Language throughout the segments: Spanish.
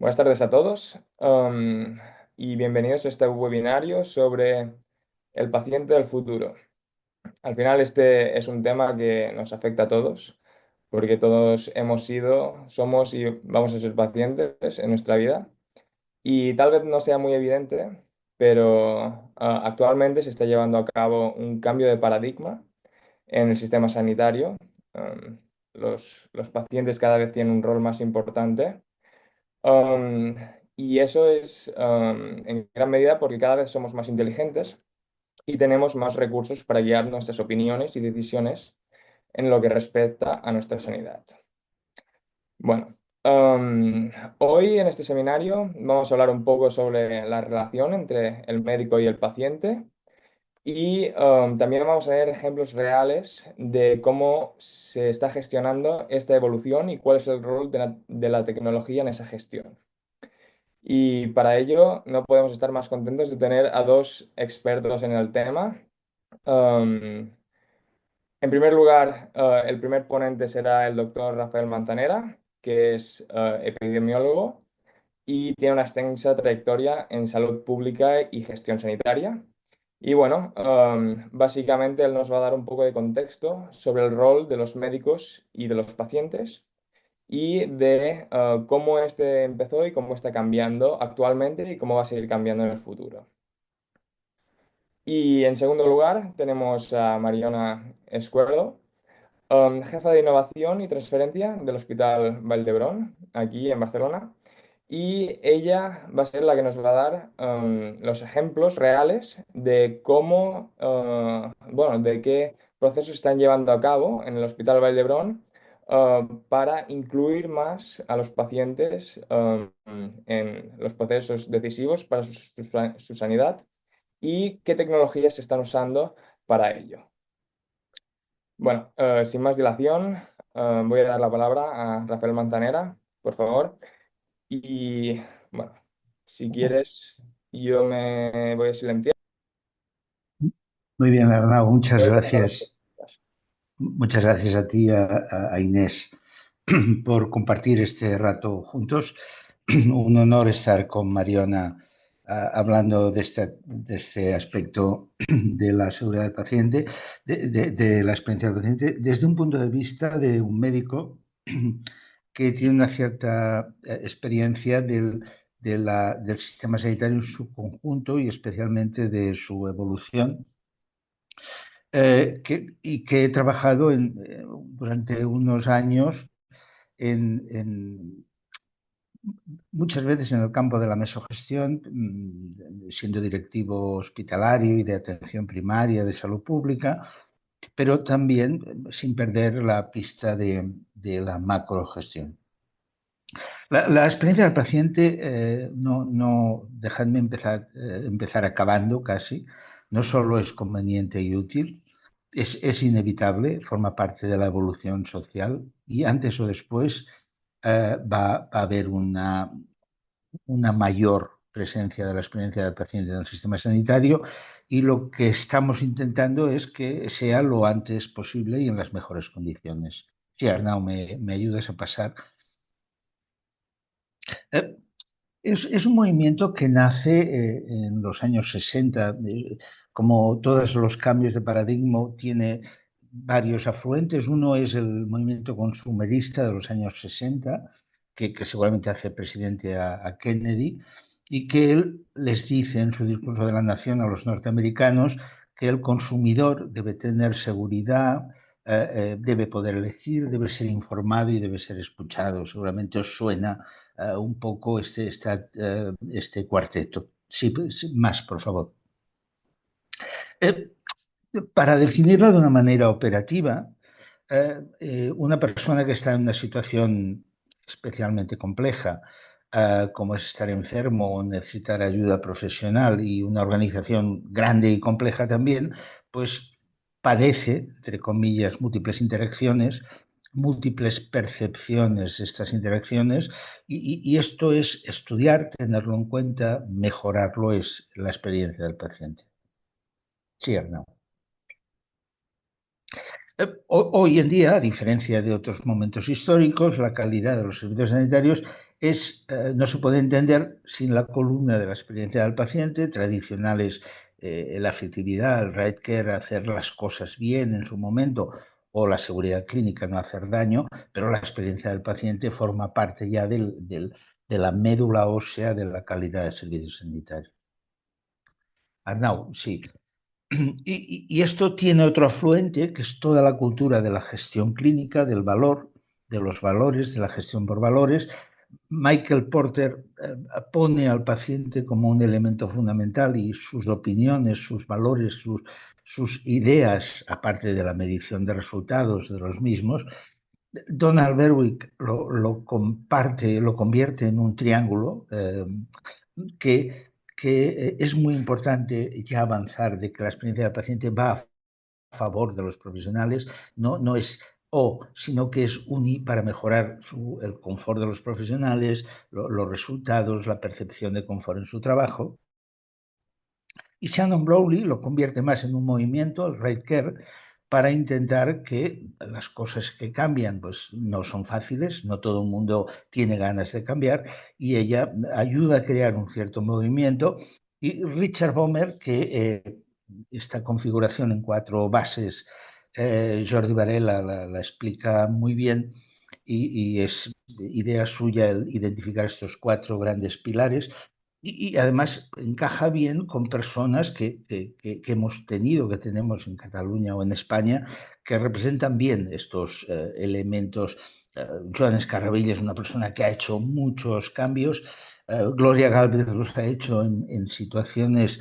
Buenas tardes a todos, y bienvenidos a este webinario sobre el paciente del futuro. Al final este es un tema que nos afecta a todos porque todos hemos sido, somos y vamos a ser pacientes en nuestra vida y tal vez no sea muy evidente, pero actualmente se está llevando a cabo un cambio de paradigma en el sistema sanitario. Um, los pacientes cada vez tienen un rol más importante. Um, y eso es en gran medida porque cada vez somos más inteligentes y tenemos más recursos para guiar nuestras opiniones y decisiones en lo que respecta a nuestra sanidad. Bueno, hoy en este seminario vamos a hablar un poco sobre la relación entre el médico y el paciente y también vamos a ver ejemplos reales de cómo se está gestionando esta evolución y cuál es el rol de la tecnología en esa gestión. Y para ello no podemos estar más contentos de tener a dos expertos en el tema. Um, en primer lugar, el primer ponente será el doctor Rafael Manzanera, que es epidemiólogo y tiene una extensa trayectoria en salud pública y gestión sanitaria. Y bueno, básicamente él nos va a dar un poco de contexto sobre el rol de los médicos y de los pacientes y de cómo este empezó y cómo está cambiando actualmente y cómo va a seguir cambiando en el futuro. Y en segundo lugar tenemos a Mariona Escuerdo, jefa de innovación y transferencia del Hospital Vall aquí en Barcelona. Y ella va a ser la que nos va a dar los ejemplos reales de cómo, bueno, de qué procesos están llevando a cabo en el Hospital Vall d'Hebron para incluir más a los pacientes en los procesos decisivos para su sanidad y qué tecnologías se están usando para ello. Bueno, sin más dilación, voy a dar la palabra a Rafael Manzanera, por favor. Y bueno, si quieres, yo me voy a silenciar. Muy bien, Arnau, muchas Voy a preparar las gracias. preguntas. Muchas gracias a ti, a Inés, por compartir este rato juntos. Un honor estar con Mariona hablando de este aspecto de la seguridad del paciente, de la experiencia del paciente, desde un punto de vista de un médico que tiene una cierta experiencia del sistema sanitario en su conjunto y especialmente de su evolución y que he trabajado durante unos años muchas veces en el campo de la mesogestión, siendo directivo hospitalario y de atención primaria de salud pública, pero también sin perder la pista de la macrogestión. La experiencia del paciente, dejadme empezar acabando casi, no solo es conveniente y útil, es inevitable, forma parte de la evolución social y antes o después va a haber una mayor presencia de la experiencia del paciente en el sistema sanitario y lo que estamos intentando es que sea lo antes posible y en las mejores condiciones. Sí, Arnau, me ayudas a pasar. Eh, es un movimiento que nace en los años 60. Como todos los cambios de paradigma, tiene varios afluentes. Uno es el movimiento consumerista de los años 60, que seguramente hace presidente a Kennedy, y que él les dice en su discurso de la nación a los norteamericanos que el consumidor debe tener seguridad, debe poder elegir, debe ser informado y debe ser escuchado. Seguramente os suena un poco este cuarteto. Sí, pues, más, por favor. Eh, para definirlo de una manera operativa, una persona que está en una situación especialmente compleja, como es estar enfermo o necesitar ayuda profesional y una organización grande y compleja también, pues padece, entre comillas, múltiples interacciones, múltiples percepciones de estas interacciones, y esto es estudiar, tenerlo en cuenta, mejorarlo, es la experiencia del paciente. Sí, Arnau. Hoy en día, a diferencia de otros momentos históricos, la calidad de los servicios sanitarios no se puede entender sin la columna de la experiencia del paciente, tradicionales, la afectividad, el right care, hacer las cosas bien en su momento, o la seguridad clínica, no hacer daño, pero la experiencia del paciente forma parte ya de la médula ósea de la calidad del servicio sanitario. Arnau, sí. Y esto tiene otro afluente, que es toda la cultura de la gestión clínica, del valor, de los valores, de la gestión por valores. Michael Porter pone al paciente como un elemento fundamental y sus opiniones, sus valores, sus ideas, aparte de la medición de resultados de los mismos. Donald Berwick lo comparte, lo convierte en un triángulo que es muy importante ya avanzar de que la experiencia del paciente va a favor de los profesionales, no es o, sino que es para mejorar el confort de los profesionales, los resultados, la percepción de confort en su trabajo. Y Shannon Browley lo convierte más en un movimiento, el Right Care, para intentar que las cosas que cambian pues no son fáciles, no todo el mundo tiene ganas de cambiar, y ella ayuda a crear un cierto movimiento. Y Richard Bomer, que esta configuración en 4 bases, Jordi Varela la explica muy bien, y es idea suya el identificar estos 4 grandes pilares, y además encaja bien con personas que hemos tenido, que tenemos en Cataluña o en España, que representan bien estos elementos. Joan Escarravilla es una persona que ha hecho muchos cambios. Gloria Gálvez los ha hecho en situaciones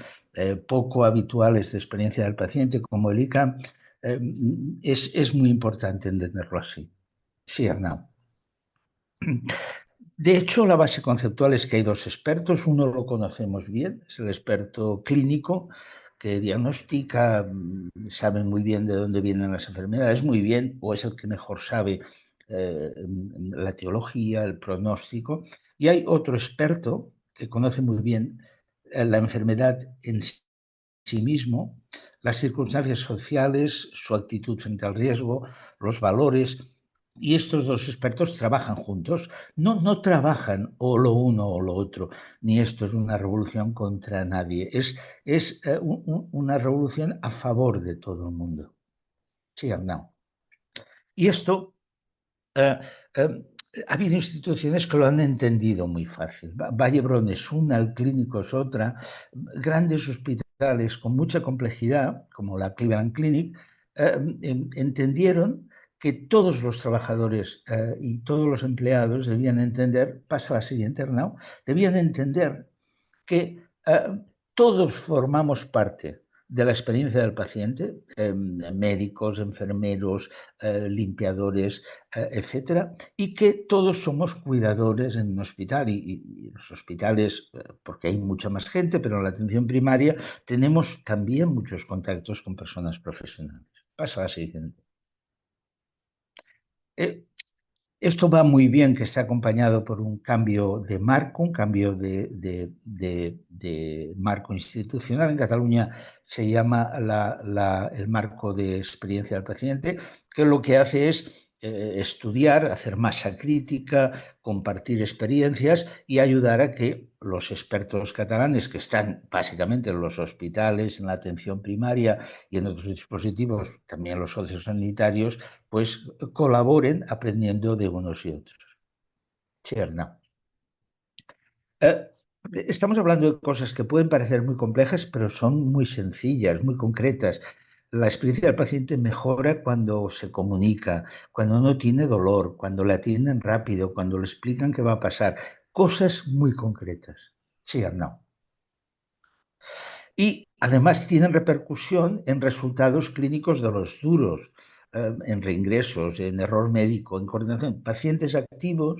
poco habituales de experiencia del paciente, como el ICAM. Es muy importante entenderlo así. Sí, Arnau. De hecho, la base conceptual es que hay 2 expertos. Uno lo conocemos bien, es el experto clínico, que diagnostica, sabe muy bien de dónde vienen las enfermedades, muy bien, o es el que mejor sabe la etiología, el pronóstico. Y hay otro experto que conoce muy bien la enfermedad en sí mismo, las circunstancias sociales, su actitud frente al riesgo, los valores. Y estos 2 expertos trabajan juntos, no trabajan o lo uno o lo otro, ni esto es una revolución contra nadie, es una revolución a favor de todo el mundo. Sí, no. Y esto, eh, eh, ha habido instituciones que lo han entendido muy fácil. Vallebron es una, el Clínico es otra. Grandes hospitales con mucha complejidad, como la Cleveland Clinic, entendieron que todos los trabajadores y todos los empleados debían entender, pasa la siguiente, ¿no? Debían entender que todos formamos parte de la experiencia del paciente, médicos, enfermeros, limpiadores, etcétera, y que todos somos cuidadores en un hospital. Y los hospitales, porque hay mucha más gente, pero en la atención primaria tenemos también muchos contactos con personas profesionales. Pasa a la siguiente. Eh, Esto va muy bien, que está acompañado por un cambio de marco, un cambio de marco institucional. En Cataluña se llama el marco de experiencia del paciente, que lo que hace es estudiar, hacer masa crítica, compartir experiencias y ayudar a que los expertos catalanes, que están básicamente en los hospitales, en la atención primaria y en otros dispositivos, también los sociosanitarios, pues colaboren aprendiendo de unos y otros. Cherna. Eh, Estamos hablando de cosas que pueden parecer muy complejas, pero son muy sencillas, muy concretas. La experiencia del paciente mejora cuando se comunica, cuando no tiene dolor, cuando le atienden rápido, cuando le explican qué va a pasar. Cosas muy concretas. Sí o no. Y además tienen repercusión en resultados clínicos de los duros, en reingresos, en error médico, en coordinación. Pacientes activos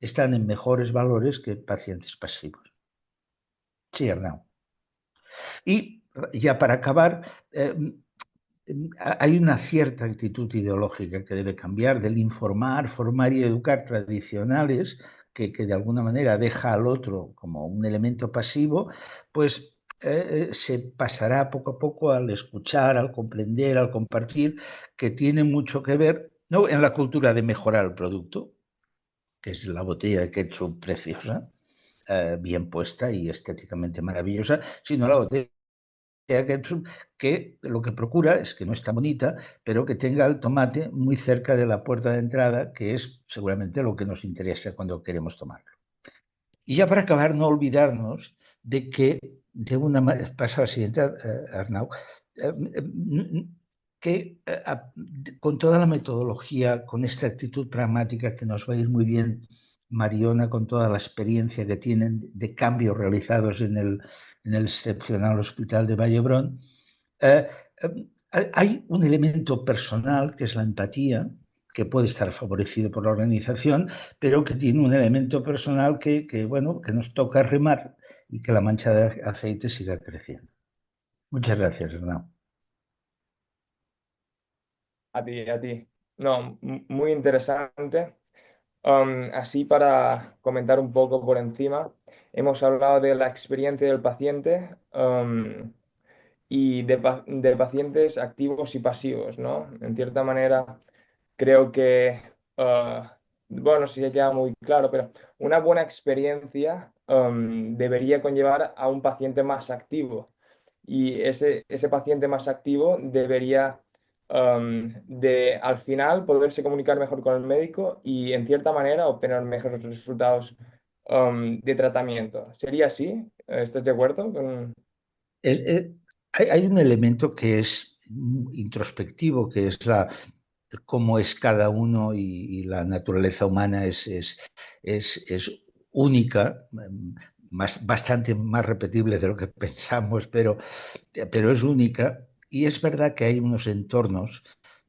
están en mejores valores que pacientes pasivos. Sí, Arnau. Y ya para acabar, hay una cierta actitud ideológica que debe cambiar, del informar, formar y educar tradicionales, que de alguna manera deja al otro como un elemento pasivo, pues se pasará poco a poco al escuchar, al comprender, al compartir, que tiene mucho que ver, ¿no?, en la cultura de mejorar el producto. que es la botella de ketchup preciosa, bien puesta y estéticamente maravillosa, sino la botella de ketchup que lo que procura es que no está bonita, pero que tenga el tomate muy cerca de la puerta de entrada, que es seguramente lo que nos interesa cuando queremos tomar. Y ya para acabar, no olvidarnos de que, de una manera, pasa la siguiente, Arnau, que con toda la metodología, con esta actitud pragmática que nos va a ir muy bien, Mariona, con toda la experiencia que tienen de cambios realizados en el excepcional Hospital de Vallebrón, eh, hay un elemento personal que es la empatía, que puede estar favorecido por la organización, pero que tiene un elemento personal bueno, que nos toca remar y que la mancha de aceite siga creciendo. Muchas gracias, Hernán. A ti, a ti. No, muy interesante. Así para comentar un poco por encima, hemos hablado de la experiencia del paciente, y de pacientes activos y pasivos, ¿no? En cierta manera, creo que, bueno, sí que queda muy claro, pero una buena experiencia, debería conllevar a un paciente más activo. Y ese paciente más activo debería, al final, poderse comunicar mejor con el médico y, en cierta manera, obtener mejores resultados, de tratamiento. ¿Sería así? ¿Estás de acuerdo con...? Eh, eh, hay un elemento que es introspectivo, que es cómo es cada uno y la naturaleza humana es única, bastante más repetible de lo que pensamos, pero es única. Y es verdad que hay unos entornos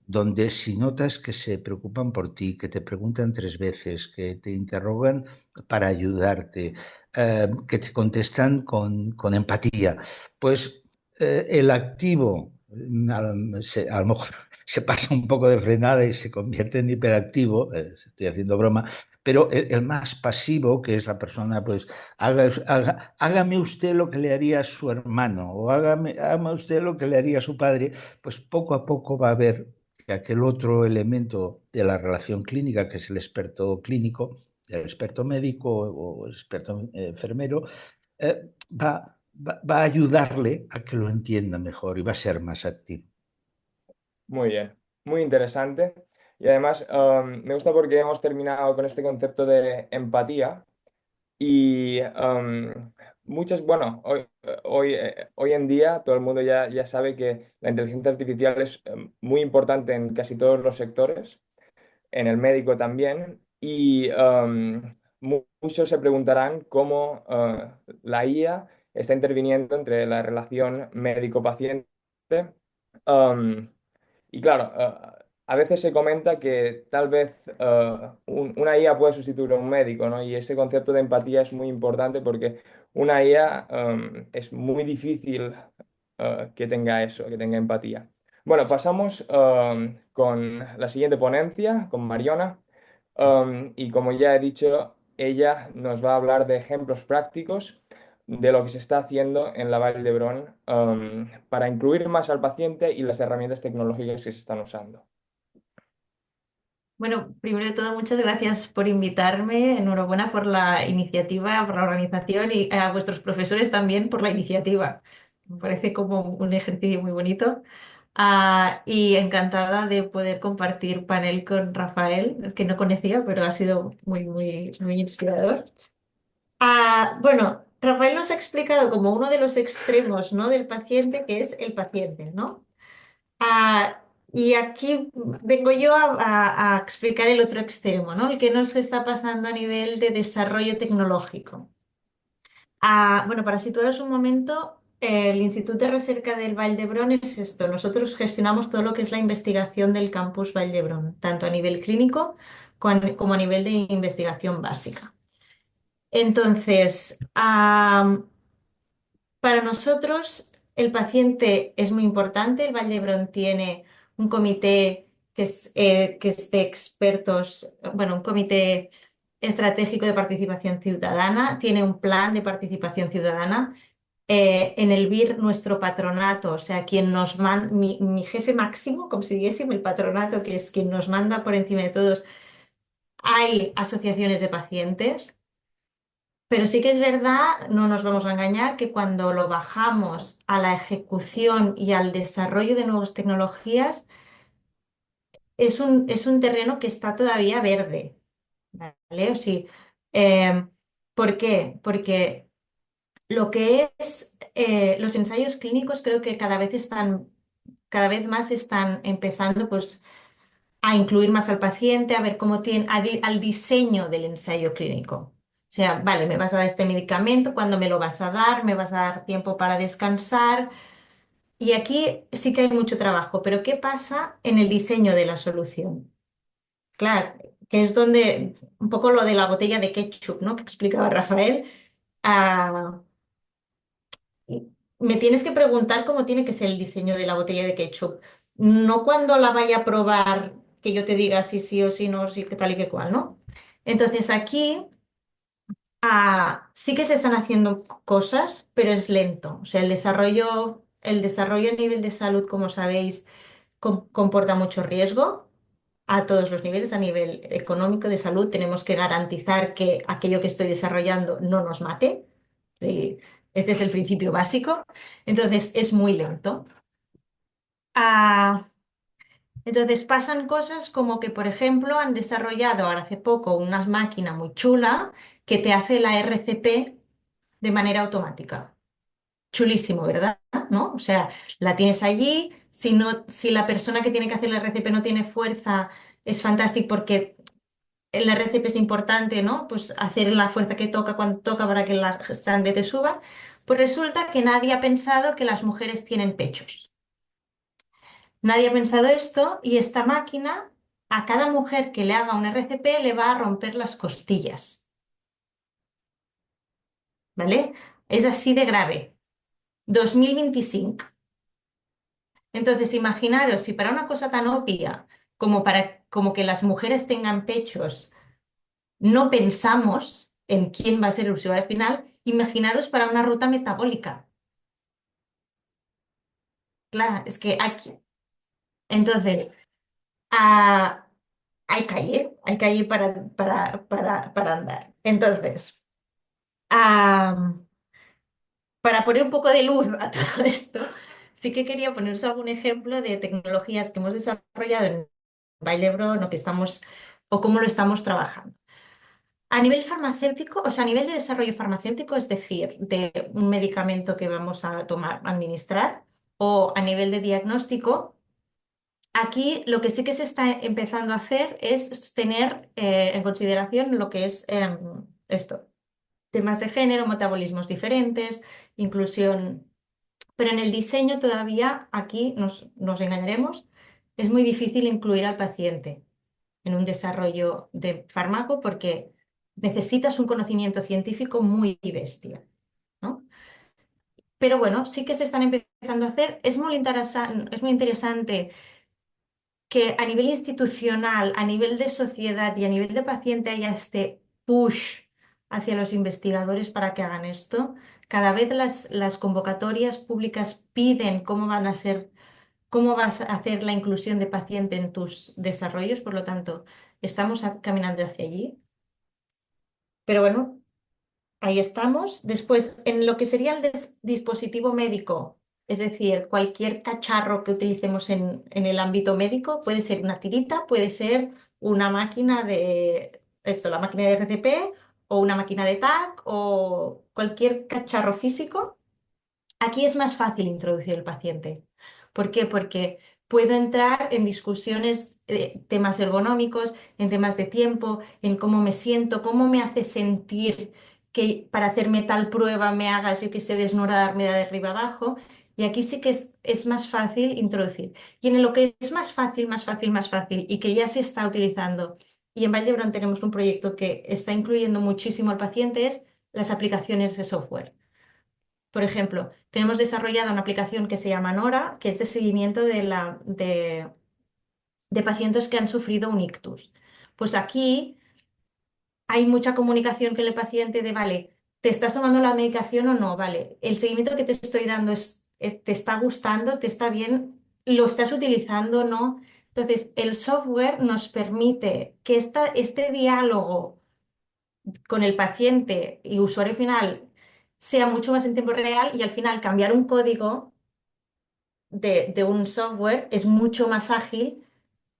donde si notas que se preocupan por ti, que te preguntan tres veces, que te interrogan para ayudarte, que te contestan con empatía, pues el activo a lo mejor se pasa un poco de frenada y se convierte en hiperactivo, estoy haciendo broma, pero el más pasivo, que es la persona, pues hágame usted lo que le haría a su hermano o hágame usted lo que le haría a su padre, pues poco a poco va a ver que aquel otro elemento de la relación clínica, que es el experto clínico, el experto médico o el experto enfermero, va a ayudarle a que lo entienda mejor y va a ser más activo. Muy bien, muy interesante. Y además, me gusta porque hemos terminado con este concepto de empatía y, bueno, hoy en día todo el mundo ya sabe que la inteligencia artificial es, muy importante en casi todos los sectores, en el médico también, y, muchos se preguntarán cómo, la IA está interviniendo entre la relación médico-paciente. Y claro, a veces se comenta que tal vez, una IA puede sustituir a un médico, ¿no? Y ese concepto de empatía es muy importante porque una IA, es muy difícil, que tenga eso, que tenga empatía. Bueno, pasamos, con la siguiente ponencia, con Mariona. Y como ya he dicho, ella nos va a hablar de ejemplos prácticos de lo que se está haciendo en la Vall d'Hebron, para incluir más al paciente y las herramientas tecnológicas que se están usando. Bueno, primero de todo, muchas gracias por invitarme. Enhorabuena por la iniciativa, por la organización y a vuestros profesores también por la iniciativa. Me parece como un ejercicio muy bonito. Y encantada de poder compartir panel con Rafael, que no conocía, pero ha sido muy inspirador. Bueno, Rafael nos ha explicado como uno de los extremos, ¿no?, del paciente, que es el paciente, ¿no? Y aquí vengo yo a explicar el otro extremo, ¿no? El que nos está pasando a nivel de desarrollo tecnológico. Bueno, para situaros un momento, el Instituto de Recerca del Vall d'Hebron es esto. Nosotros gestionamos todo lo que es la investigación del campus Vall d'Hebron, tanto a nivel clínico como a nivel de investigación básica. Entonces, para nosotros, el paciente es muy importante. El Vall d'Hebron tiene un comité que es de expertos, bueno, un comité estratégico de participación ciudadana, tiene un plan de participación ciudadana. En el BIR, nuestro patronato, o sea, quien nos manda, mi jefe máximo, como si dijésemos, el patronato, que es quien nos manda por encima de todos, hay asociaciones de pacientes, pero sí que es verdad, no nos vamos a engañar, que cuando lo bajamos a la ejecución y al desarrollo de nuevas tecnologías, es un terreno que está todavía verde, ¿vale? O sí, eh, ¿por qué? Porque lo que es los ensayos clínicos creo que cada vez más están empezando pues, a incluir más al paciente, a ver cómo tiene, al diseño del ensayo clínico. O sea, vale, me vas a dar este medicamento, ¿cuándo me lo vas a dar? ¿Me vas a dar tiempo para descansar? Y aquí sí que hay mucho trabajo, pero ¿qué pasa en el diseño de la solución? Claro, que es donde un poco lo de la botella de ketchup, ¿no? Que explicaba Rafael. Ah, me tienes que preguntar cómo tiene que ser el diseño de la botella de ketchup. No cuando la vaya a probar que yo te diga si sí o si no, si que tal y que cual, ¿no? Entonces aquí sí que se están haciendo cosas, pero es lento. O sea, el desarrollo a nivel de salud, como sabéis, comporta mucho riesgo a todos los niveles, a nivel económico, de salud. Tenemos que garantizar que aquello que estoy desarrollando no nos mate. Y este es el principio básico. Entonces, es muy lento. Ah, entonces, pasan cosas como que, por ejemplo, han desarrollado ahora hace poco una máquina muy chula que te hace la RCP de manera automática. Chulísimo, ¿verdad? ¿No? O sea, la tienes allí. Si no, si la persona que tiene que hacer la RCP no tiene fuerza, es fantástico porque el RCP es importante, ¿no? Pues hacer la fuerza que toca cuando toca para que la sangre te suba. Pues resulta que nadie ha pensado que las mujeres tienen pechos. Nadie ha pensado esto y esta máquina a cada mujer que le haga un RCP le va a romper las costillas, ¿vale? Es así de grave. 2025. Entonces, imaginaros si para una cosa tan obvia como que las mujeres tengan pechos no pensamos en quién va a ser el usuario final, imaginaros para una ruta metabólica. Claro, es que aquí. Entonces, ah, hay calle para andar. Entonces, ah, para poner un poco de luz a todo esto, sí que quería poneros algún ejemplo de tecnologías que hemos desarrollado en Vall d'Hebron o que estamos, o cómo lo estamos trabajando. A nivel farmacéutico, o sea, a nivel de desarrollo farmacéutico, es decir, de un medicamento que vamos a tomar, administrar, o a nivel de diagnóstico, aquí lo que sí que se está empezando a hacer es tener en consideración lo que es esto, temas de género, metabolismos diferentes, inclusión, pero en el diseño todavía aquí nos engañaremos, es muy difícil incluir al paciente en un desarrollo de fármaco porque necesitas un conocimiento científico muy bestia, ¿no? Pero bueno, sí que se están empezando a hacer. Es muy interesante que a nivel institucional, a nivel de sociedad y a nivel de paciente haya este push hacia los investigadores para que hagan esto. Cada vez las convocatorias públicas piden cómo van a ser, cómo vas a hacer la inclusión de paciente en tus desarrollos, por lo tanto, estamos caminando hacia allí. Pero bueno, ahí estamos. Después, en lo que sería el dispositivo médico, es decir, cualquier cacharro que utilicemos en el ámbito médico, puede ser una tirita, puede ser una máquina de, esto, la máquina de RCP o una máquina de TAC o cualquier cacharro físico. Aquí es más fácil introducir el paciente. ¿Por qué? Porque puedo entrar en discusiones de temas ergonómicos, en temas de tiempo, en cómo me siento, cómo me hace sentir que para hacerme tal prueba me hagas, yo que sé, desnudarme de arriba abajo. Y aquí sí que es más fácil introducir. Y en lo que es más fácil y que ya se está utilizando, y en Valdebrón tenemos un proyecto que está incluyendo muchísimo al paciente, es las aplicaciones de software. Por ejemplo, tenemos desarrollada una aplicación que se llama Nora, que es de seguimiento de pacientes que han sufrido un ictus. Pues aquí hay mucha comunicación con el paciente de, vale, ¿te estás tomando la medicación o no? Vale, el seguimiento que te estoy dando ¿te está gustando? ¿Te está bien? ¿Lo estás utilizando o no? Entonces, el software nos permite que este diálogo con el paciente y usuario final sea mucho más en tiempo real y al final cambiar un código de un software es mucho más ágil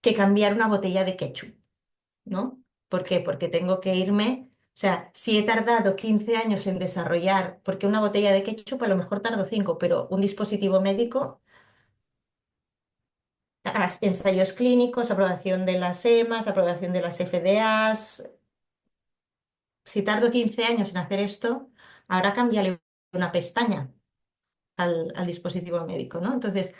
que cambiar una botella de ketchup, ¿no? ¿Por qué? Porque tengo que irme, o sea, si he tardado 15 años en desarrollar, porque una botella de ketchup a lo mejor tardo 5, pero un dispositivo médico, ensayos clínicos, aprobación de las EMAs, aprobación de las FDAs, si tardo 15 años en hacer esto, ahora cámbiale una pestaña al dispositivo médico, ¿no? Entonces,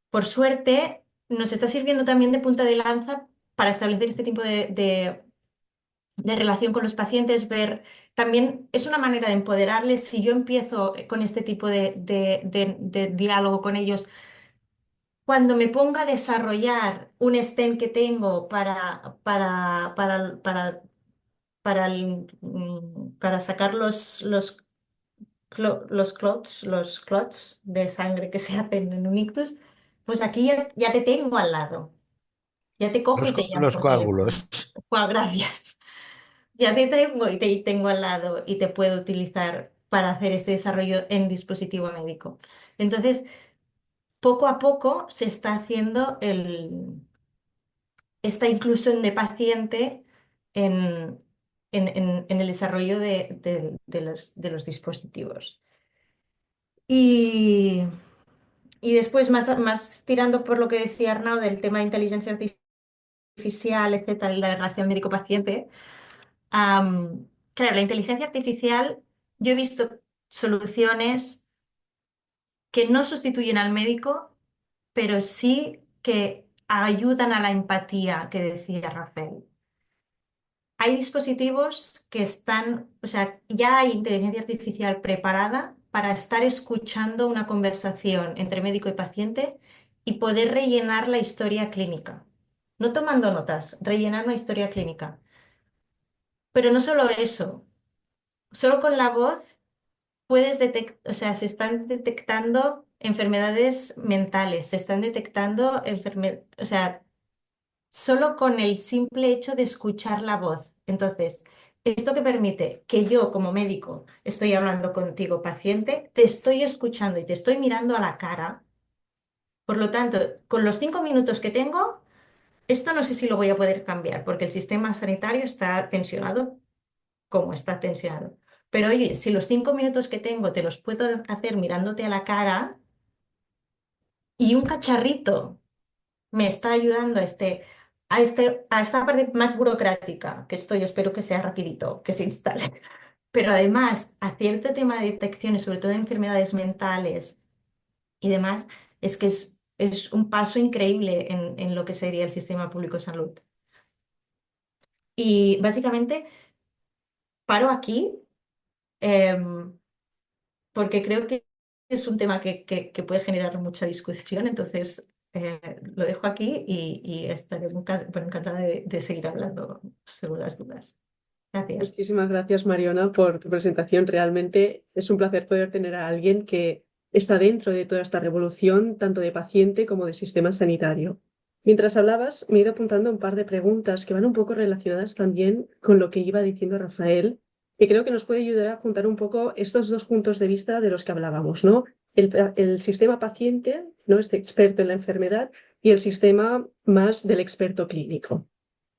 por suerte, nos está sirviendo también de punta de lanza para establecer este tipo de relación con los pacientes, ver, también es una manera de empoderarles. Si yo empiezo con este tipo de diálogo con ellos, cuando me ponga a desarrollar un stem que tengo para sacar los clots de sangre que se hacen en un ictus, pues aquí ya te tengo al lado. Ya te cojo y te llamo Los por coágulos. teléfono. Bueno, gracias. Ya te tengo y te tengo al lado y te puedo utilizar para hacer este desarrollo en dispositivo médico. Entonces, poco a poco se está haciendo esta inclusión de paciente en, en el desarrollo de los dispositivos. Y, y después, más tirando por lo que decía Arnaud del tema de inteligencia artificial, etcétera, y la relación médico-paciente. Claro, la inteligencia artificial, yo he visto soluciones que no sustituyen al médico, pero sí que ayudan a la empatía que decía Rafael. Hay dispositivos que están, o sea, ya hay inteligencia artificial preparada para estar escuchando una conversación entre médico y paciente y poder rellenar la historia clínica. No tomando notas, rellenar una historia clínica. Pero no solo eso, solo con la voz puedes detectar, o sea, se están detectando enfermedades mentales, se están detectando enfermedades, o sea, solo con el simple hecho de escuchar la voz. Entonces, esto que permite que yo como médico estoy hablando contigo, paciente, te estoy escuchando y te estoy mirando a la cara. Por lo tanto, con los 5 minutos que tengo, esto no sé si lo voy a poder cambiar porque el sistema sanitario está tensionado como está tensionado. Pero oye, si los 5 minutos que tengo te los puedo hacer mirándote a la cara y un cacharrito me está ayudando a esta parte más burocrática, que esto yo espero que sea rapidito, que se instale. Pero además, a cierto tema de detecciones, sobre todo de enfermedades mentales y demás, es que es un paso increíble en lo que sería el sistema público de salud. Y básicamente paro aquí. em, Porque creo que es un tema que puede generar mucha discusión, entonces lo dejo aquí y estaré bueno, encantada de seguir hablando según las dudas. Gracias. Muchísimas gracias, Mariona, por tu presentación. Realmente es un placer poder tener a alguien que está dentro de toda esta revolución, tanto de paciente como de sistema sanitario. Mientras hablabas, me he ido apuntando un par de preguntas que van un poco relacionadas también con lo que iba diciendo Rafael, que creo que nos puede ayudar a juntar un poco estos dos puntos de vista de los que hablábamos, ¿no? El sistema paciente, ¿no? Este experto en la enfermedad, y el sistema más del experto clínico.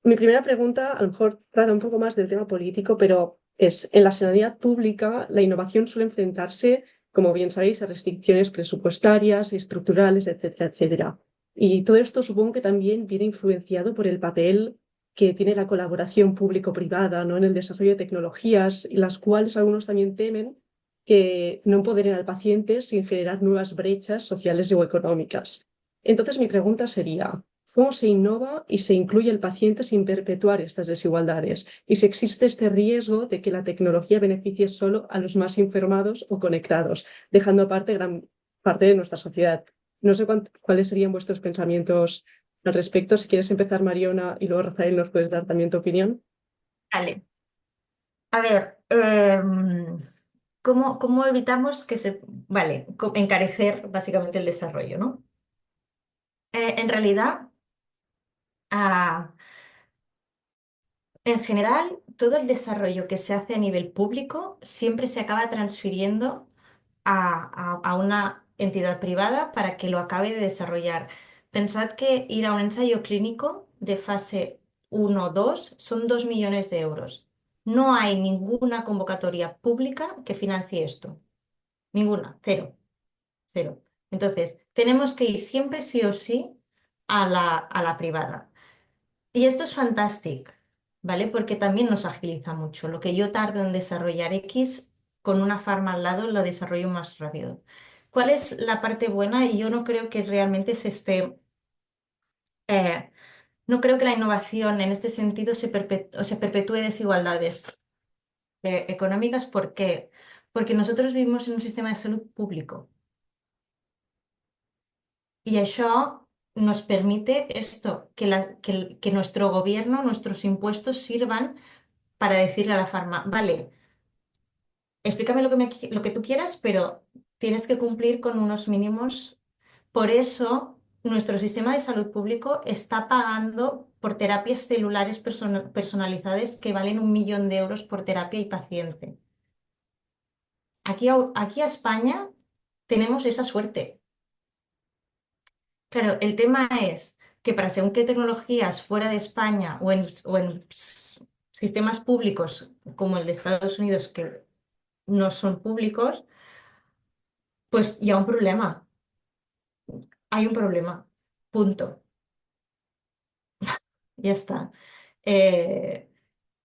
Mi primera pregunta a lo mejor trata un poco más del tema político, pero es, en la sanidad pública la innovación suele enfrentarse, como bien sabéis, a restricciones presupuestarias, estructurales, etcétera, etcétera. Y todo esto supongo que también viene influenciado por el papel que tiene la colaboración público-privada, ¿no? En el desarrollo de tecnologías, y las cuales algunos también temen que no empoderen al paciente sin generar nuevas brechas sociales o económicas. Entonces mi pregunta sería, ¿cómo se innova y se incluye al paciente sin perpetuar estas desigualdades? Y si existe este riesgo de que la tecnología beneficie solo a los más informados o conectados, dejando aparte gran parte de nuestra sociedad. No sé cuáles serían vuestros pensamientos al respecto. Si quieres empezar, Mariona, y luego Rafael, nos puedes dar también tu opinión. Vale. A ver, ¿cómo evitamos que vale, encarecer básicamente el desarrollo, ¿no? En realidad, a, en general, todo el desarrollo que se hace a nivel público siempre se acaba transfiriendo a una entidad privada para que lo acabe de desarrollar. Pensad que ir a un ensayo clínico de fase 1 o 2 son 2 millones de euros. No hay ninguna convocatoria pública que financie esto. Ninguna, cero, cero. Entonces, tenemos que ir siempre sí o sí a la privada. Y esto es fantástico, ¿vale? Porque también nos agiliza mucho. Lo que yo tardo en desarrollar X, con una farma al lado lo desarrollo más rápido. ¿Cuál es la parte buena? Y yo no creo que realmente eh, no creo que la innovación en este sentido o se perpetúe desigualdades económicas. ¿Por qué? Porque nosotros vivimos en un sistema de salud público y eso nos permite esto, que nuestro gobierno, nuestros impuestos sirvan para decirle a la farma, vale, explícame lo que tú quieras, pero tienes que cumplir con unos mínimos. Por eso, nuestro sistema de salud público está pagando por terapias celulares personalizadas que valen 1 millón de euros por terapia y paciente. Aquí a España tenemos esa suerte. Claro, el tema es que para según qué tecnologías fuera de España o en sistemas públicos como el de Estados Unidos, que no son públicos, pues ya un problema. Hay un problema. Punto. Ya está. Eh,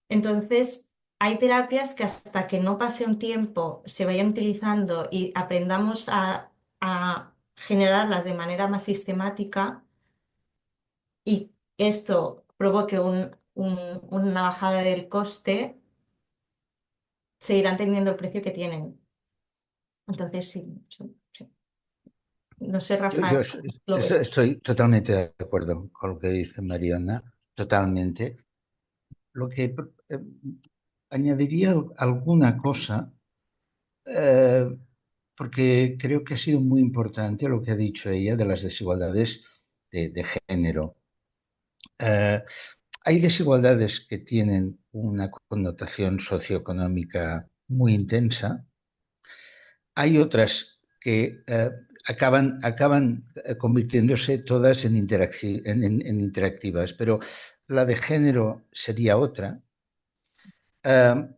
entonces, hay terapias que hasta que no pase un tiempo se vayan utilizando y aprendamos a generarlas de manera más sistemática y esto provoque una bajada del coste, seguirán teniendo el precio que tienen. Entonces, sí, sí, sí. No sé, Yo Rafa, ¿lo ves? estoy totalmente de acuerdo con lo que dice Mariana, totalmente. Lo que añadiría alguna cosa, eh, porque creo que ha sido muy importante lo que ha dicho ella de las desigualdades de género. Eh, Hay desigualdades que tienen una connotación socioeconómica muy intensa. Hay otras que acaban convirtiéndose todas en interactivas, pero la de género sería otra. Eh,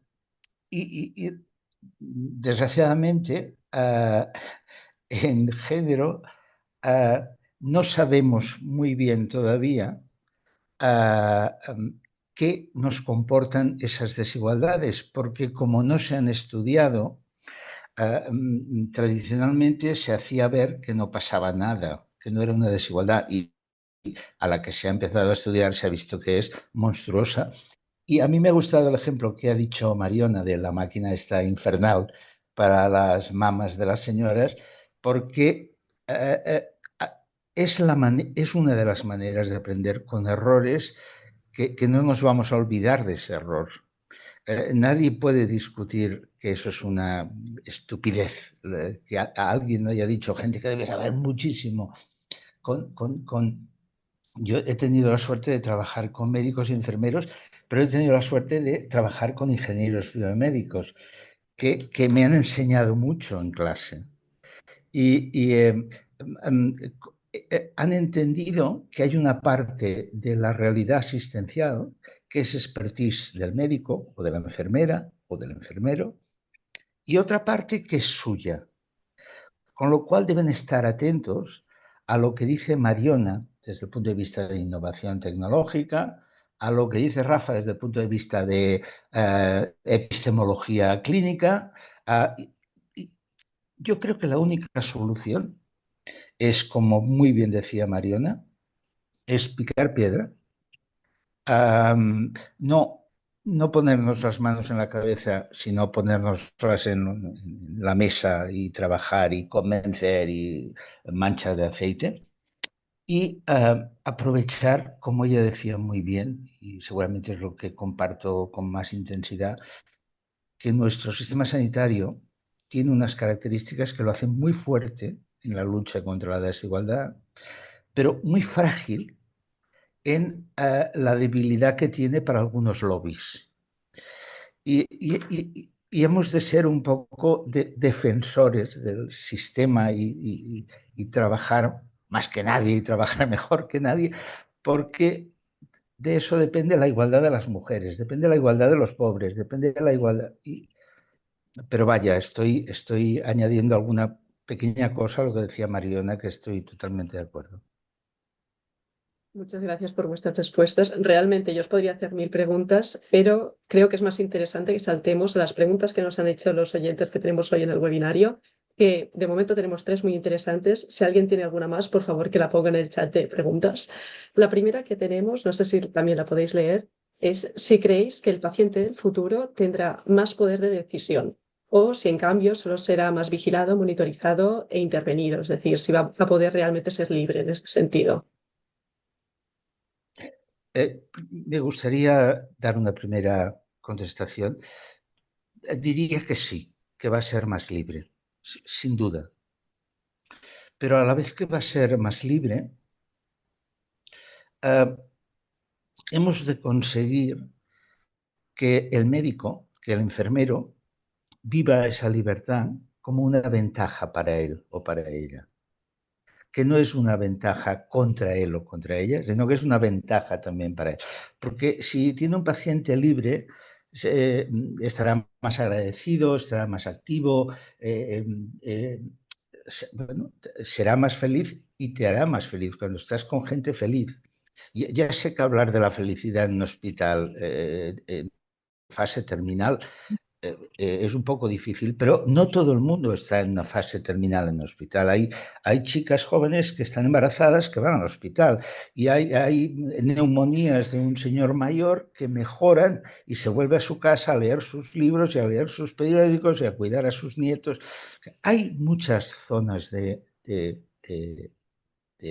y desgraciadamente, en género eh, no sabemos muy bien todavía qué nos comportan esas desigualdades, porque como no se han estudiado, tradicionalmente se hacía ver que no pasaba nada, que no era una desigualdad, y a la que se ha empezado a estudiar se ha visto que es monstruosa. Y a mí me ha gustado el ejemplo que ha dicho Mariona de la máquina esta infernal para las mamas de las señoras, porque eh, eh, es una de las maneras de aprender con errores que no nos vamos a olvidar de ese error. Nadie puede discutir que eso es una estupidez, que a alguien no haya dicho, gente que debe saber muchísimo. Yo he tenido la suerte de trabajar con médicos y enfermeros, pero he tenido la suerte de trabajar con ingenieros biomédicos que me han enseñado mucho en clase. Y han entendido que hay una parte de la realidad asistencial que es expertise del médico o de la enfermera o del enfermero y otra parte que es suya, con lo cual deben estar atentos a lo que dice Mariona desde el punto de vista de innovación tecnológica, a lo que dice Rafa desde el punto de vista de epistemología clínica. Y yo creo que la única solución es, como muy bien decía Mariona, es picar piedra. No, no ponernos las manos en la cabeza, sino ponernoslas en la mesa y trabajar y convencer y mancha de aceite. Y aprovechar, como ella decía muy bien, y seguramente es lo que comparto con más intensidad, que nuestro sistema sanitario tiene unas características que lo hacen muy fuerte en la lucha contra la desigualdad, pero muy frágil en la debilidad que tiene para algunos lobbies. Y hemos de ser un poco defensores del sistema y trabajar más que nadie y trabajar mejor que nadie, porque de eso depende la igualdad de las mujeres, depende la igualdad de los pobres, depende de la igualdad. Pero vaya, estoy añadiendo alguna pequeña cosa a lo que decía Mariona, que estoy totalmente de acuerdo. Muchas gracias por vuestras respuestas. Realmente yo os podría hacer mil preguntas, pero creo que es más interesante que saltemos a las preguntas que nos han hecho los oyentes que tenemos hoy en el webinario, que de momento tenemos tres muy interesantes. Si alguien tiene alguna más, por favor que la ponga en el chat de preguntas. La primera que tenemos, no sé si también la podéis leer, es si creéis que el paciente del futuro tendrá más poder de decisión o si en cambio solo será más vigilado, monitorizado e intervenido, es decir, si va a poder realmente ser libre en este sentido. Me gustaría dar una primera contestación. Diría que sí, que va a ser más libre, sin duda. Pero a la vez que va a ser más libre, hemos de conseguir que el médico, que el enfermero, viva esa libertad como una ventaja para él o para ella. Que no es una ventaja contra él o contra ella, sino que es una ventaja también para él. Porque si tiene un paciente libre, estará más agradecido, estará más activo, bueno, será más feliz y te hará más feliz cuando estás con gente feliz. Ya sé que hablar de la felicidad en un hospital en fase terminal es un poco difícil, pero no todo el mundo está en una fase terminal en el hospital. Hay chicas jóvenes que están embarazadas que van al hospital y hay neumonías de un señor mayor que mejoran y se vuelve a su casa a leer sus libros y a leer sus periódicos y a cuidar a sus nietos. Hay muchas zonas de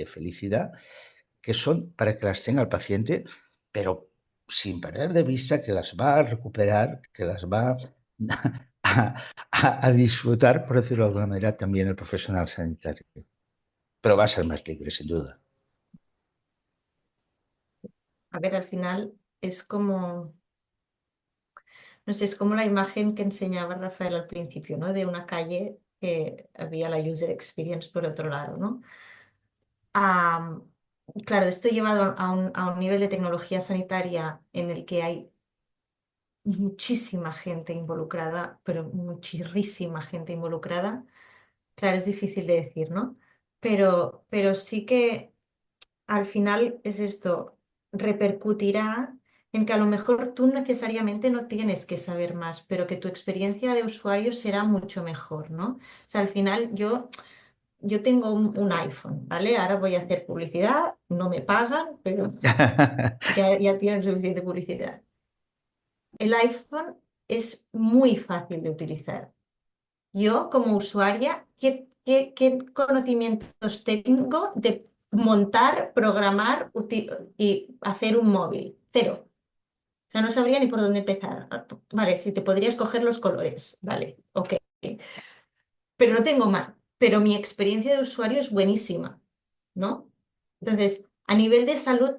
felicidad que son para que las tenga el paciente, pero sin perder de vista que las va a recuperar, que las va a disfrutar, por decirlo de alguna manera, también el profesional sanitario. Pero va a ser más libre, sin duda. A ver, al final es como, no sé, es como la imagen que enseñaba Rafael al principio, ¿no? De una calle que había la user experience por otro lado, ¿no? Ah, claro, esto llevado a un nivel de tecnología sanitaria en el que hay muchísima gente involucrada, pero muchísima gente involucrada. Claro, es difícil de decir, ¿no? Pero sí que al final es esto, repercutirá en que a lo mejor tú necesariamente no tienes que saber más, pero que tu experiencia de usuario será mucho mejor, ¿no? O sea, al final yo tengo un iPhone, ¿vale? Ahora voy a hacer publicidad, no me pagan, pero ya tienen suficiente publicidad. El iPhone es muy fácil de utilizar. Yo, como usuaria, ¿qué conocimientos tengo de montar, programar y hacer un móvil? Cero. O sea, no sabría ni por dónde empezar. Vale, si te podría escoger los colores, vale, ok. Pero no tengo más. Pero mi experiencia de usuario es buenísima, ¿no? Entonces, a nivel de salud,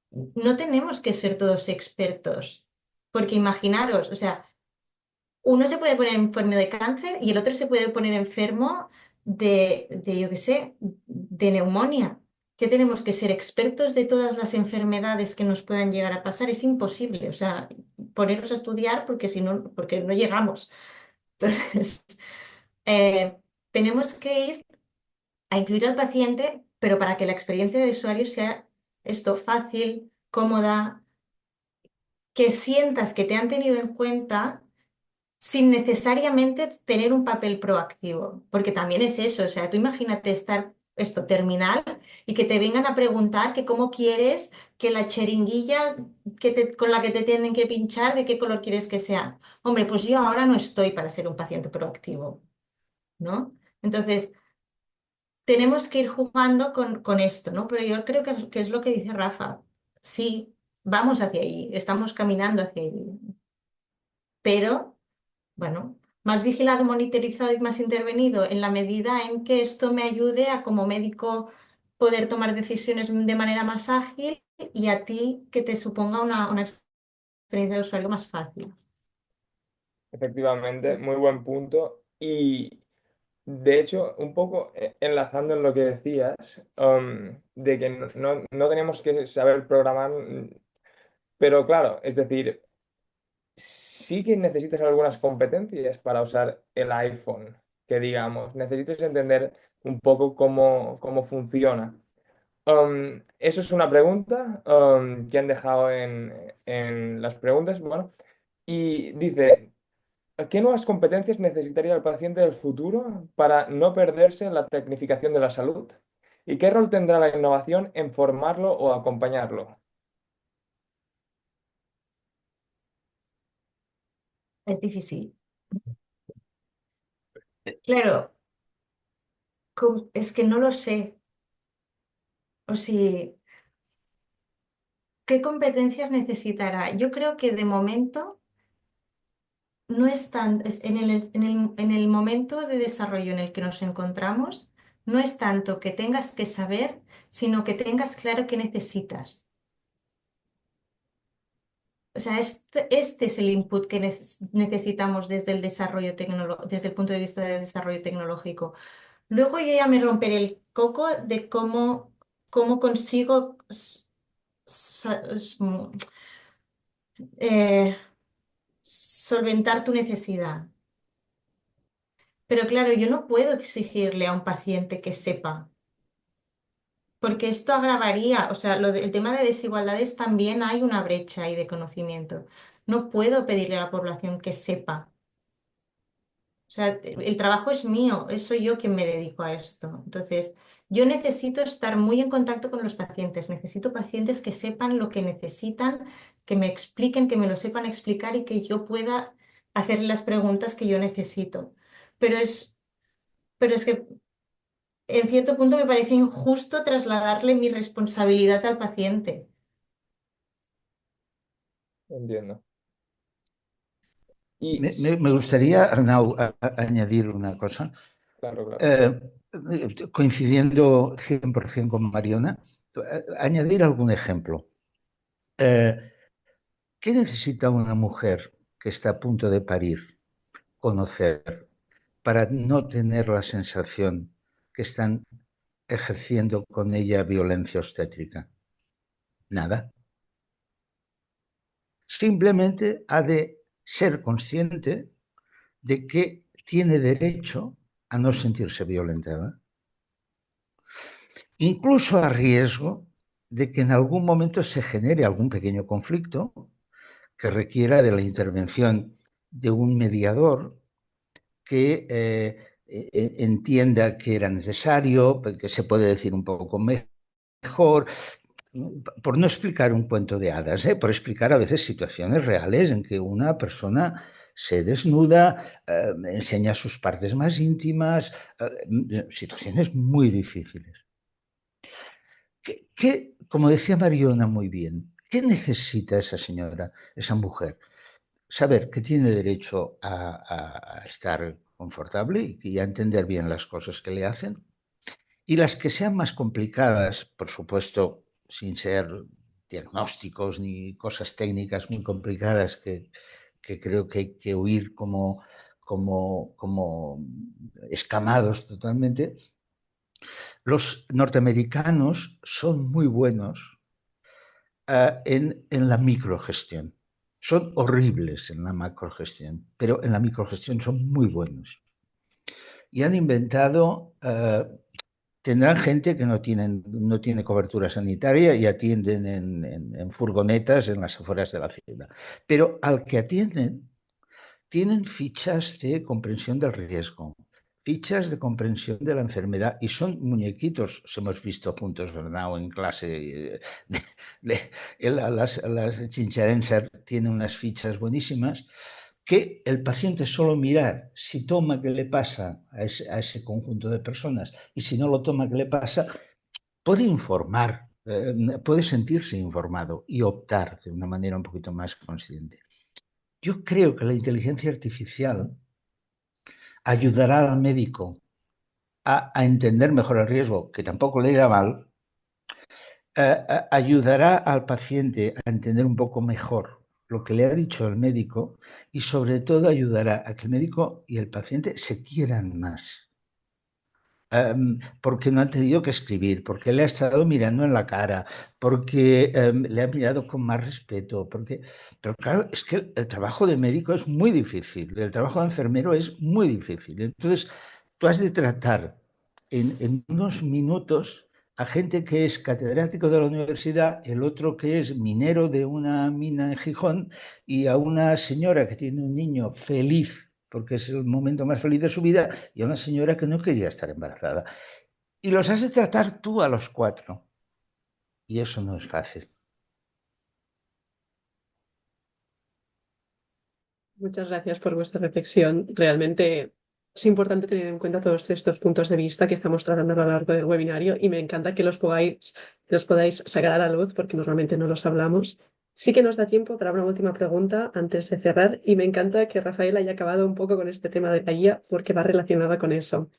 no tenemos que ser todos expertos. Porque imaginaros, o sea, uno se puede poner enfermo de cáncer y el otro se puede poner enfermo yo qué sé, de neumonía. ¿Qué tenemos que ser expertos de todas las enfermedades que nos puedan llegar a pasar? Es imposible, o sea, ponernos a estudiar porque si no, porque no llegamos. Entonces, eh, tenemos que ir a incluir al paciente, pero para que la experiencia de usuario sea esto fácil, cómoda, que sientas que te han tenido en cuenta sin necesariamente tener un papel proactivo, porque también es eso, o sea, tú imagínate estar esto terminal y que te vengan a preguntar que cómo quieres que la jeringuilla con la que te tienen que pinchar, de qué color quieres que sea. Hombre, pues yo ahora no estoy para ser un paciente proactivo, ¿no? Entonces, tenemos que ir jugando con esto, ¿no? Pero yo creo que es lo que dice Rafa. Sí, vamos hacia allí, estamos caminando hacia allí, pero bueno, más vigilado, monitorizado y más intervenido en la medida en que esto me ayude a como médico poder tomar decisiones de manera más ágil y a ti que te suponga una experiencia de usuario más fácil. Efectivamente, muy buen punto. Y de hecho, un poco enlazando en lo que decías, de que no tenemos que saber programar, pero claro, es decir, sí que necesitas algunas competencias para usar el iPhone, que digamos, necesitas entender un poco cómo funciona. Eso es una pregunta que han dejado en las preguntas, bueno, y dice, ¿qué nuevas competencias necesitaría el paciente del futuro para no perderse en la tecnificación de la salud? ¿Y qué rol tendrá la innovación en formarlo o acompañarlo? Es difícil. Claro, es que no lo sé. O si, ¿qué competencias necesitará? Yo creo que de momento no es tan, en el momento de desarrollo en el que nos encontramos, no es tanto que tengas que saber, sino que tengas claro qué necesitas. O sea, este es el input que necesitamos desde el desarrollo desde el punto de vista de desarrollo tecnológico. Luego yo ya me romperé el coco de cómo consigo eh, solventar tu necesidad. Pero claro, yo no puedo exigirle a un paciente que sepa, porque esto agravaría, o sea, el tema de desigualdades también hay una brecha ahí de conocimiento. No puedo pedirle a la población que sepa. O sea, el trabajo es mío, soy yo quien me dedico a esto. Entonces, yo necesito estar muy en contacto con los pacientes, necesito pacientes que sepan lo que necesitan, que me expliquen, que me lo sepan explicar y que yo pueda hacer las preguntas que yo necesito. Pero pero es que en cierto punto me parece injusto trasladarle mi responsabilidad al paciente. Entiendo. Y Me gustaría, Arnau, añadir una cosa. claro, claro. Eh, Coincidiendo 100% con Mariona, añadir algún ejemplo. Eh, ¿Qué necesita una mujer que está a punto de parir conocer para no tener la sensación que están ejerciendo con ella violencia obstétrica? Nada. Simplemente ha de ser consciente de que tiene derecho a no sentirse violentada, incluso a riesgo de que en algún momento se genere algún pequeño conflicto que requiera de la intervención de un mediador que entienda que era necesario, que se puede decir un poco mejor, por no explicar un cuento de hadas, por explicar a veces situaciones reales en que una persona se desnuda, enseña sus partes más íntimas, situaciones muy difíciles. Como decía Mariona muy bien, ¿qué necesita esa señora, esa mujer? Saber que tiene derecho a estar confortable y a entender bien las cosas que le hacen. Y las que sean más complicadas, por supuesto, sin ser diagnósticos ni cosas técnicas muy complicadas que creo que hay que huir como escamados totalmente, los norteamericanos son muy buenos en la microgestión. Son horribles en la macrogestión, pero en la microgestión son muy buenos. Y han inventado, tendrán gente que no tiene cobertura sanitaria y atienden en furgonetas en las afueras de la ciudad. Pero al que atienden, tienen fichas de comprensión del riesgo, fichas de comprensión de la enfermedad y son muñequitos, os hemos visto juntos, ¿verdad? O en clase, las Chincharenser tienen unas fichas buenísimas que el paciente solo mirar si toma qué le pasa a ese conjunto de personas y si no lo toma qué le pasa, puede informar, puede sentirse informado y optar de una manera un poquito más consciente. Yo creo que la inteligencia artificial ayudará al médico a entender mejor el riesgo, que tampoco le irá mal, ayudará al paciente a entender un poco mejor lo que le ha dicho el médico y sobre todo ayudará a que el médico y el paciente se quieran más. Porque no ha tenido que escribir, porque le ha estado mirando en la cara, porque le ha mirado con más respeto, porque... Pero claro, es que el trabajo de médico es muy difícil, el trabajo de enfermero es muy difícil. Entonces, tú has de tratar en unos minutos a gente que es catedrático de la universidad, el otro que es minero de una mina en Gijón y a una señora que tiene un niño feliz porque es el momento más feliz de su vida, y a una señora que no quería estar embarazada. Y los has de tratar tú a los cuatro. Y eso no es fácil. Muchas gracias por vuestra reflexión. Realmente es importante tener en cuenta todos estos puntos de vista que estamos tratando a lo largo del webinario y me encanta que los podáis sacar a la luz porque normalmente no los hablamos. Sí que nos da tiempo para una última pregunta antes de cerrar y me encanta que Rafael haya acabado un poco con este tema de la IA porque va relacionada con eso.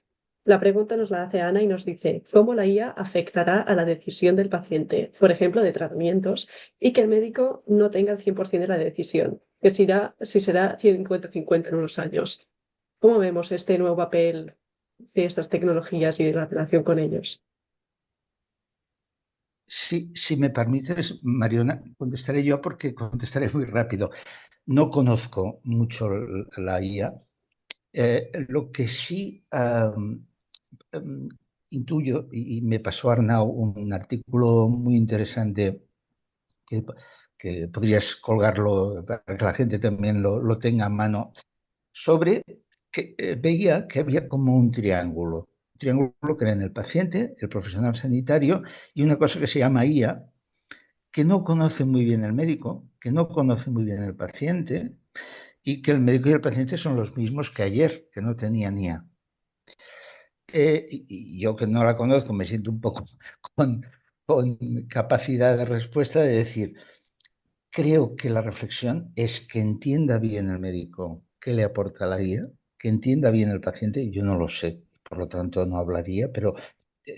La pregunta nos la hace Ana y nos dice, ¿cómo la IA afectará a la decisión del paciente, por ejemplo, de tratamientos, y que el médico no tenga el 100% de la decisión, que si será 50-50 en unos años? ¿Cómo vemos este nuevo papel de estas tecnologías y de la relación con ellos? Si me permites, Mariona, contestaré yo porque contestaré muy rápido. No conozco mucho la IA. Lo que sí um, intuyo, y me pasó Arnau un artículo muy interesante que, que podrías colgarlo para que la gente también lo tenga a mano, sobre que veía que había como un triángulo que era en el paciente, el profesional sanitario y una cosa que se llama IA, que no conoce muy bien el médico, que no conoce muy bien el paciente y que el médico y el paciente son los mismos que ayer, que no tenían IA. Y yo que no la conozco me siento un poco con, con capacidad de respuesta de decir, creo que la reflexión es que entienda bien el médico qué le aporta la guía, que entienda bien el paciente, yo no lo sé, por lo tanto no hablaría, pero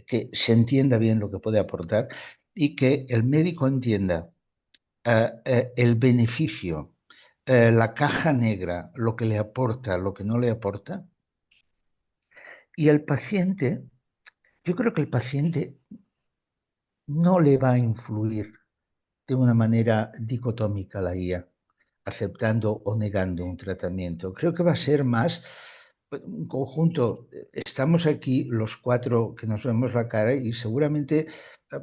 que se entienda bien lo que puede aportar y que el médico entienda el beneficio, la caja negra, lo que le aporta, lo que no le aporta, y el paciente, yo creo que el paciente no le va a influir de una manera dicotómica la guía, aceptando o negando un tratamiento. Creo que va a ser más un conjunto. Estamos aquí los cuatro que nos vemos la cara y seguramente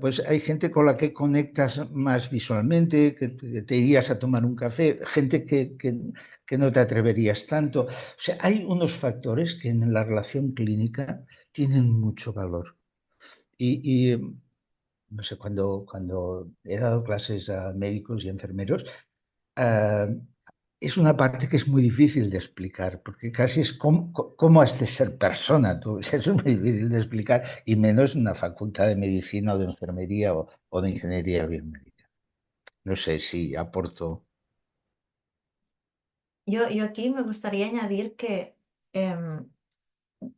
pues hay gente con la que conectas más visualmente, que te irías a tomar un café, gente que no te atreverías tanto. O sea, hay unos factores que en la relación clínica tienen mucho valor. Y no sé, cuando he dado clases a médicos y enfermeros, ah, es una parte que es muy difícil de explicar, porque casi es cómo has de ser persona. Tú, eso es muy difícil de explicar, y menos en una facultad de medicina o de enfermería o de ingeniería biomédica. No sé si aporto. Yo aquí me gustaría añadir que em,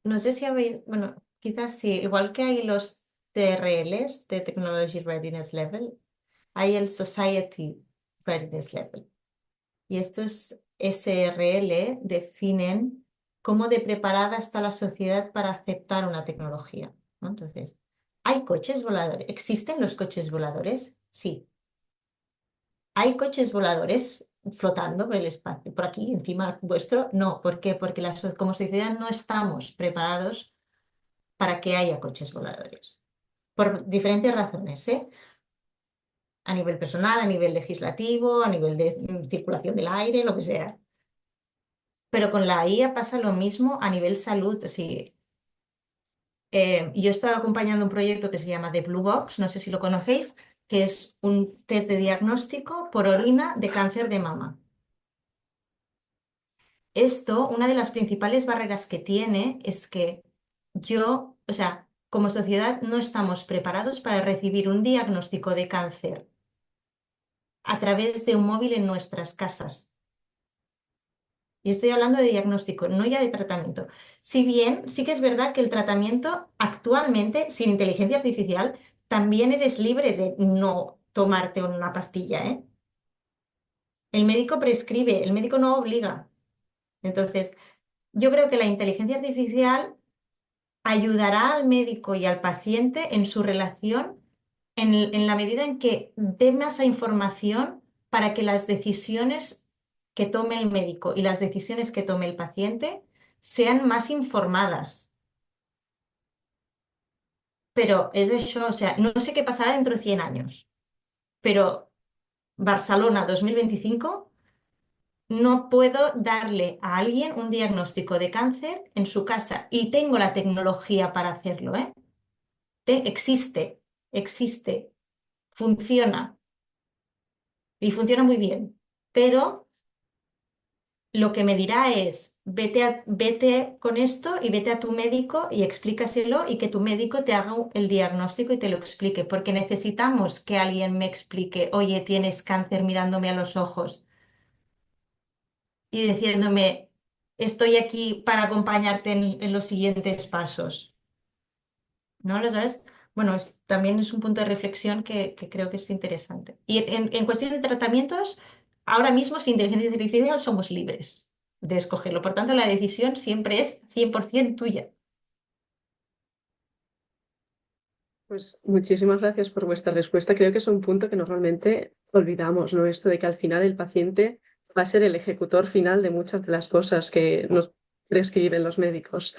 no sé si habéis, bueno, quizás sí, igual que hay los TRLs de Technology Readiness Level, hay el Society Readiness Level. Y estos SRL definen cómo de preparada está la sociedad para aceptar una tecnología, ¿no? Entonces, ¿hay coches voladores? ¿Existen los coches voladores? Sí. ¿Hay coches voladores flotando por el espacio, por aquí, encima vuestro? No. ¿Por qué? Porque como sociedad no estamos preparados para que haya coches voladores. Por diferentes razones, ¿eh? A nivel personal, a nivel legislativo, a nivel de circulación del aire, lo que sea. Pero con la IA pasa lo mismo a nivel salud. O sea, yo he estado acompañando un proyecto que se llama The Blue Box, no sé si lo conocéis, que es un test de diagnóstico por orina de cáncer de mama. Esto, una de las principales barreras que tiene es que o sea, como sociedad no estamos preparados para recibir un diagnóstico de cáncer a través de un móvil en nuestras casas. Y estoy hablando de diagnóstico, no ya de tratamiento. Si bien sí que es verdad que el tratamiento actualmente, sin inteligencia artificial, también eres libre de no tomarte una pastilla, ¿eh? El médico prescribe, el médico no obliga. Entonces, yo creo que la inteligencia artificial ayudará al médico y al paciente en su relación en la medida en que dé más información para que las decisiones que tome el médico y las decisiones que tome el paciente sean más informadas. Pero es eso, o sea, no sé qué pasará dentro de 100 años, pero Barcelona 2025 no puedo darle a alguien un diagnóstico de cáncer en su casa y tengo la tecnología para hacerlo, ¿eh? Existe, existe, funciona y funciona muy bien, pero lo que me dirá es, vete con esto y vete a tu médico y explícaselo y que tu médico te haga el diagnóstico y te lo explique, porque necesitamos que alguien me explique, oye, tienes cáncer mirándome a los ojos y diciéndome, estoy aquí para acompañarte en los siguientes pasos. ¿No? ¿Lo sabes? Bueno, también es un punto de reflexión que creo que es interesante. Y en cuestión de tratamientos, ahora mismo sin inteligencia artificial somos libres de escogerlo. Por tanto, la decisión siempre es 100% tuya. Pues muchísimas gracias por vuestra respuesta. Creo que es un punto que normalmente olvidamos, ¿no? Esto de que al final el paciente va a ser el ejecutor final de muchas de las cosas que nos prescriben los médicos.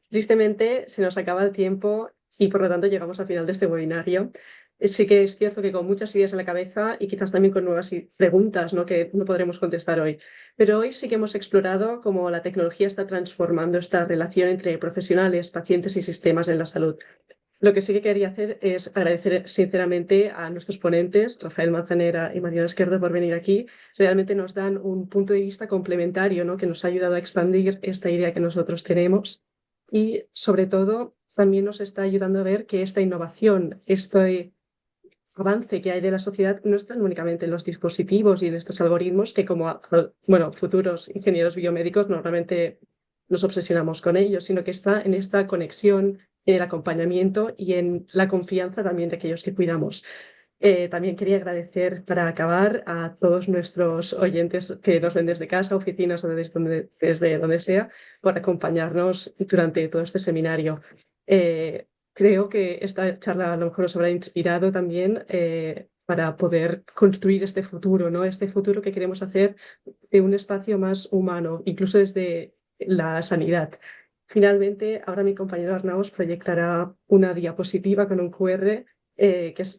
Tristemente, se nos acaba el tiempo y por lo tanto llegamos al final de este webinario. Sí que es cierto que con muchas ideas en la cabeza y quizás también con nuevas preguntas, ¿no? Que no podremos contestar hoy. Pero hoy sí que hemos explorado cómo la tecnología está transformando esta relación entre profesionales, pacientes y sistemas en la salud. Lo que sí que quería hacer es agradecer sinceramente a nuestros ponentes, Rafael Manzanera y Mariana Esquerdo, por venir aquí. Realmente nos dan un punto de vista complementario, ¿no? Que nos ha ayudado a expandir esta idea que nosotros tenemos y, sobre todo, también nos está ayudando a ver que esta innovación, este avance que hay de la sociedad no está únicamente en los dispositivos y en estos algoritmos que como, bueno, futuros ingenieros biomédicos normalmente nos obsesionamos con ellos, sino que está en esta conexión, en el acompañamiento y en la confianza también de aquellos que cuidamos. También quería agradecer para acabar a todos nuestros oyentes que nos ven desde casa, oficinas o desde donde sea, por acompañarnos durante todo este seminario. Creo que esta charla a lo mejor os habrá inspirado también para poder construir este futuro, ¿no? Este futuro que queremos hacer de un espacio más humano, incluso desde la sanidad. Finalmente, ahora mi compañero Arnau os proyectará una diapositiva con un QR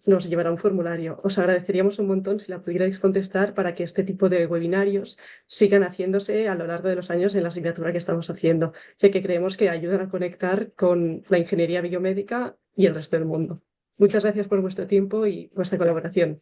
nos llevará a un formulario. Os agradeceríamos un montón si la pudierais contestar para que este tipo de webinarios sigan haciéndose a lo largo de los años en la asignatura que estamos haciendo, ya que creemos que ayudan a conectar con la ingeniería biomédica y el resto del mundo. Muchas gracias por vuestro tiempo y vuestra colaboración.